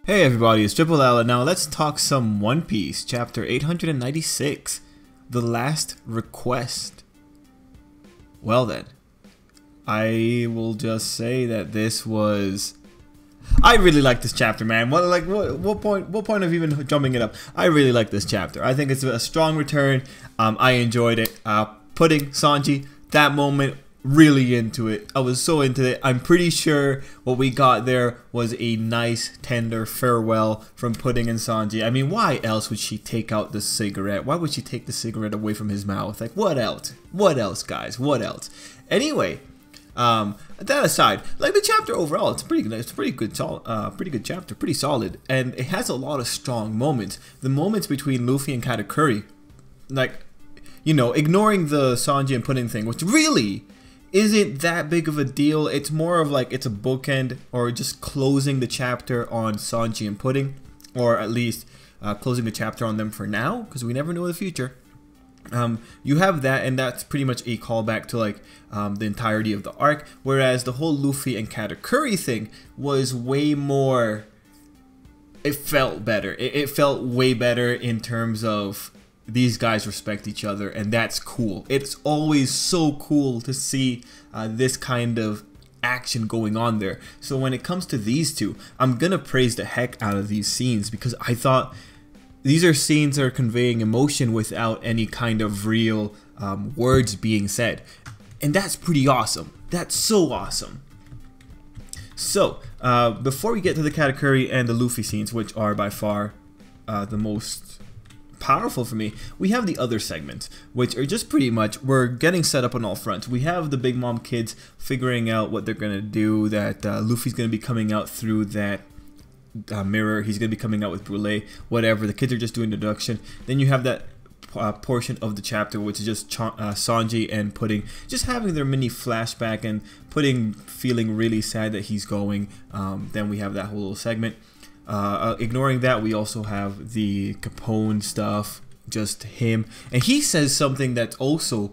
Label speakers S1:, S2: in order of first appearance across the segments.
S1: Hey everybody, it's Tripl-L, and now let's talk some One Piece, chapter 896, The Last Request. Well then, I will just say that this was... I really like this chapter, man. What point of even jumping it up? I really like this chapter. I think it's a strong return. I enjoyed it. Putting Sanji, that moment, really into it. I was so into it. I'm pretty sure what we got there was a nice tender farewell from Pudding and Sanji. I mean, why else would she take out the cigarette? Why would she take the cigarette away from his mouth? Like, what else? What else, guys? What else? Anyway, that aside, like the chapter overall, it's pretty good. It's a pretty good chapter, pretty solid, and it has a lot of strong moments. The moments between Luffy and Katakuri, like, you know, ignoring the Sanji and Pudding thing, which really isn't that big of a deal. It's more of like it's a bookend, or just closing the chapter on Sanji and Pudding, or at least closing the chapter on them for now, because we never know the future. You have that, and that's pretty much a callback to like the entirety of the arc, whereas the whole Luffy and Katakuri thing was way more... It felt better. It felt way better in terms of these guys respect each other, and that's cool. It's always so cool to see this kind of action going on there. So when it comes to these two, I'm gonna praise the heck out of these scenes, because I thought these are scenes that are conveying emotion without any kind of real words being said, and that's pretty awesome. That's so awesome. So before we get to the Katakuri and the Luffy scenes, which are by far the most powerful for me, we have the other segments, which are just pretty much, we're getting set up on all fronts. We have the Big Mom kids figuring out what they're gonna do, that Luffy's gonna be coming out through that mirror, he's gonna be coming out with Brûlé, whatever. The kids are just doing the deduction. Then you have that portion of the chapter which is just Sanji and Pudding just having their mini flashback, and Pudding feeling really sad that he's going. Then we have that whole little segment. Ignoring that, we also have the Capone stuff, just him, and he says something that's also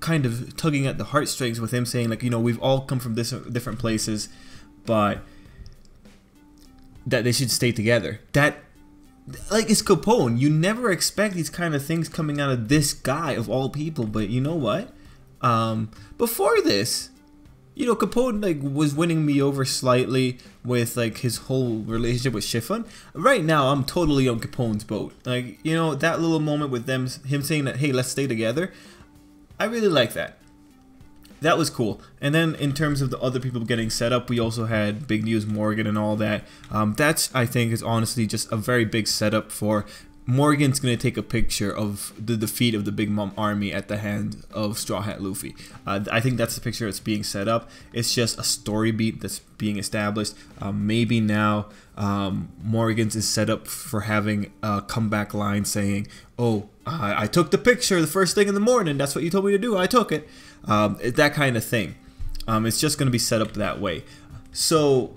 S1: kind of tugging at the heartstrings, with him saying, like, you know, we've all come from different places, but that they should stay together. That, like, it's Capone. You never expect these kind of things coming out of this guy of all people, but you know what? Before this, you know, Capone like was winning me over slightly with like his whole relationship with Chiffon. Right now, I'm totally on Capone's boat. Like, you know, that little moment with him saying that, hey, let's stay together, I really like that. That was cool. And then in terms of the other people getting set up, we also had Big News Morgan and all that. That's, I think, is honestly just a very big setup for Morgan's going to take a picture of the defeat of the Big Mom army at the hand of Straw Hat Luffy. I think that's the picture that's being set up. It's just a story beat that's being established. Maybe now Morgan's is set up for having a comeback line saying, oh, I took the picture the first thing in the morning. That's what you told me to do. I took it. That kind of thing. It's just going to be set up that way. So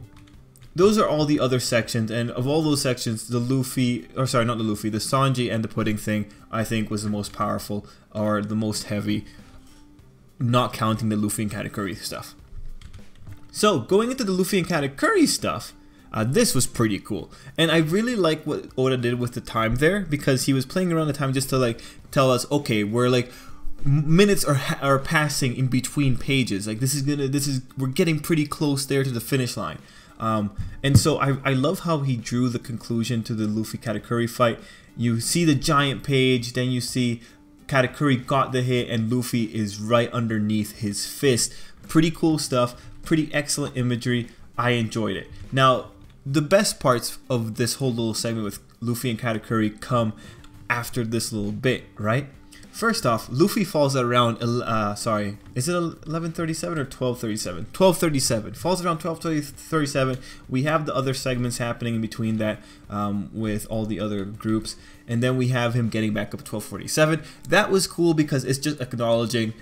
S1: those are all the other sections, and of all those sections, the Luffy, or sorry, not the Luffy, the Sanji and the Pudding thing, I think was the most powerful, or the most heavy, not counting the Luffy and Katakuri stuff. So, going into the Luffy and Katakuri stuff, this was pretty cool, and I really like what Oda did with the time there, because he was playing around the time just to like tell us, okay, we're like minutes are passing in between pages, like we're getting pretty close there to the finish line. And so I love how he drew the conclusion to the Luffy Katakuri fight. You see the giant page, then you see Katakuri got the hit and Luffy is right underneath his fist. Pretty cool stuff, pretty excellent imagery. I enjoyed it. Now, the best parts of this whole little segment with Luffy and Katakuri come after this little bit, right? First off, Luffy falls at around, sorry, is it 11:37 or 12:37? 12:37. Falls around 12:37. We have the other segments happening in between that with all the other groups. And then we have him getting back up 12:47. That was cool because it's just acknowledging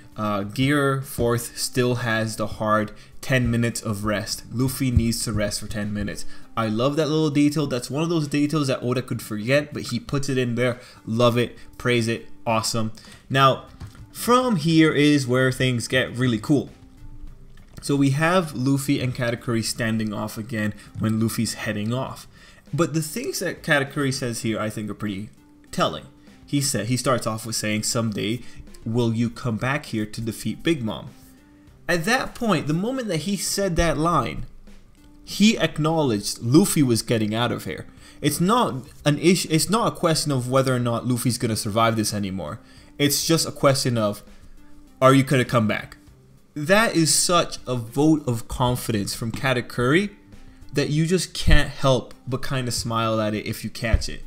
S1: Gear 4th still has the hard 10 minutes of rest. Luffy needs to rest for 10 minutes. I love that little detail. That's one of those details that Oda could forget, but he puts it in there. Love it. Praise it. Awesome. Now, from here is where things get really cool. So we have Luffy and Katakuri standing off again when Luffy's heading off. But the things that Katakuri says here, I think, are pretty telling. He starts off with saying, "Someday, will you come back here to defeat Big Mom?" At that point, the moment that he said that line, he acknowledged Luffy was getting out of here. It's not an issue. It's not a question of whether or not Luffy's gonna survive this anymore. It's just a question of, are you gonna come back? That is such a vote of confidence from Katakuri that you just can't help but kind of smile at it if you catch it.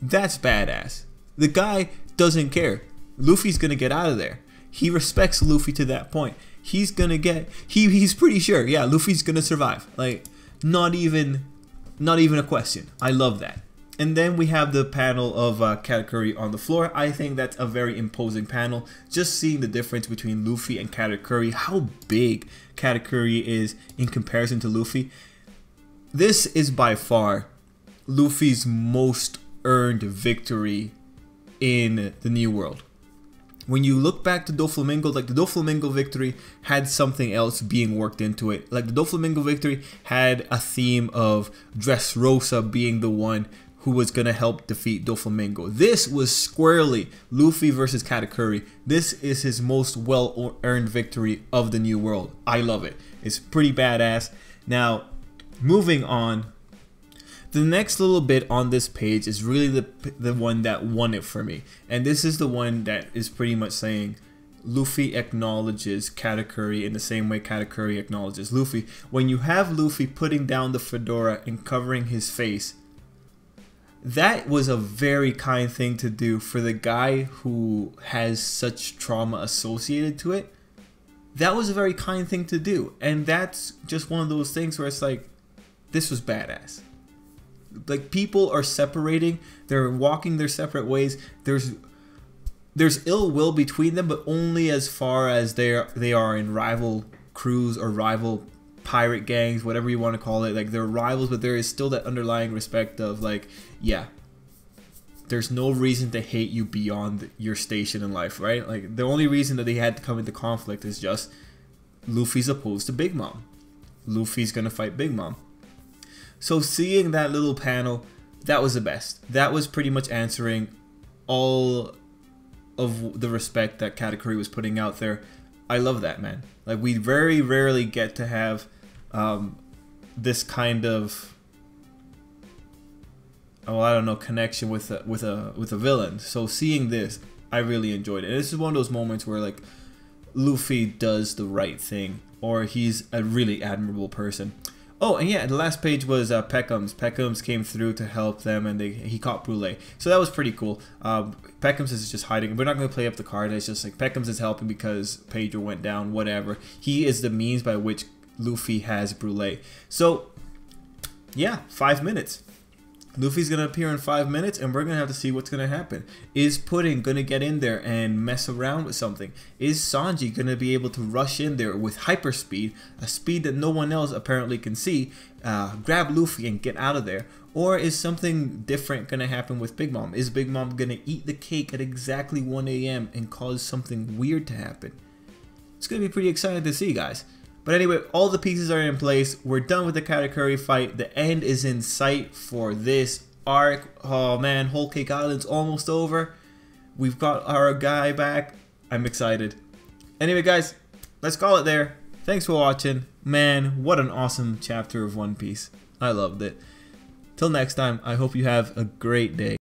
S1: That's badass. The guy doesn't care. Luffy's gonna get out of there. He respects Luffy to that point. He's gonna get. He's pretty sure. Yeah, Luffy's gonna survive. Like, not even a question. I love that. And then we have the panel of Katakuri on the floor. I think that's a very imposing panel. Just seeing the difference between Luffy and Katakuri, how big Katakuri is in comparison to Luffy. This is by far Luffy's most earned victory in the New World. When you look back to Doflamingo, like the Doflamingo victory had something else being worked into it. Like the Doflamingo victory had a theme of Dressrosa being the one who was going to help defeat Doflamingo. This was squarely Luffy versus Katakuri. This is his most well-earned victory of the New World. I love it. It's pretty badass. Now, moving on. The next little bit on this page is really the one that won it for me. And this is the one that is pretty much saying Luffy acknowledges Katakuri in the same way Katakuri acknowledges Luffy. When you have Luffy putting down the fedora and covering his face, that was a very kind thing to do for the guy who has such trauma associated to it. That was a very kind thing to do. And that's just one of those things where it's like, this was badass. Like, people are separating, they're walking their separate ways. There's ill will between them, but only as far as they are in rival crews or rival pirate gangs, whatever you want to call it. Like, they're rivals, but there is still that underlying respect of, like, yeah, there's no reason to hate you beyond your station in life, right? Like, the only reason that they had to come into conflict is just Luffy's opposed to Big Mom. Luffy's gonna fight Big Mom. So seeing that little panel, that was the best. That was pretty much answering all of the respect that Katakuri was putting out there. I love that, man. Like, we very rarely get to have this kind of, oh, I don't know, connection with a villain. So seeing this, I really enjoyed it. And this is one of those moments where, like, Luffy does the right thing, or he's a really admirable person. Oh, and yeah, the last page was Peckham's. Peckham's came through to help them, and he caught Brule. So that was pretty cool. Peckham's is just hiding. We're not going to play up the card. It's just like Peckham's is helping because Pedro went down, whatever. He is the means by which Luffy has Brule. So, yeah, 5 minutes. Luffy's going to appear in 5 minutes, and we're going to have to see what's going to happen. Is Pudding going to get in there and mess around with something? Is Sanji going to be able to rush in there with hyperspeed, a speed that no one else apparently can see, grab Luffy and get out of there? Or is something different going to happen with Big Mom? Is Big Mom going to eat the cake at exactly 1 AM and cause something weird to happen? It's going to be pretty exciting to see, guys. But anyway, all the pieces are in place. We're done with the Katakuri fight. The end is in sight for this arc. Oh man, Whole Cake Island's almost over. We've got our guy back. I'm excited. Anyway, guys, let's call it there. Thanks for watching. Man, what an awesome chapter of One Piece. I loved it. Till next time, I hope you have a great day.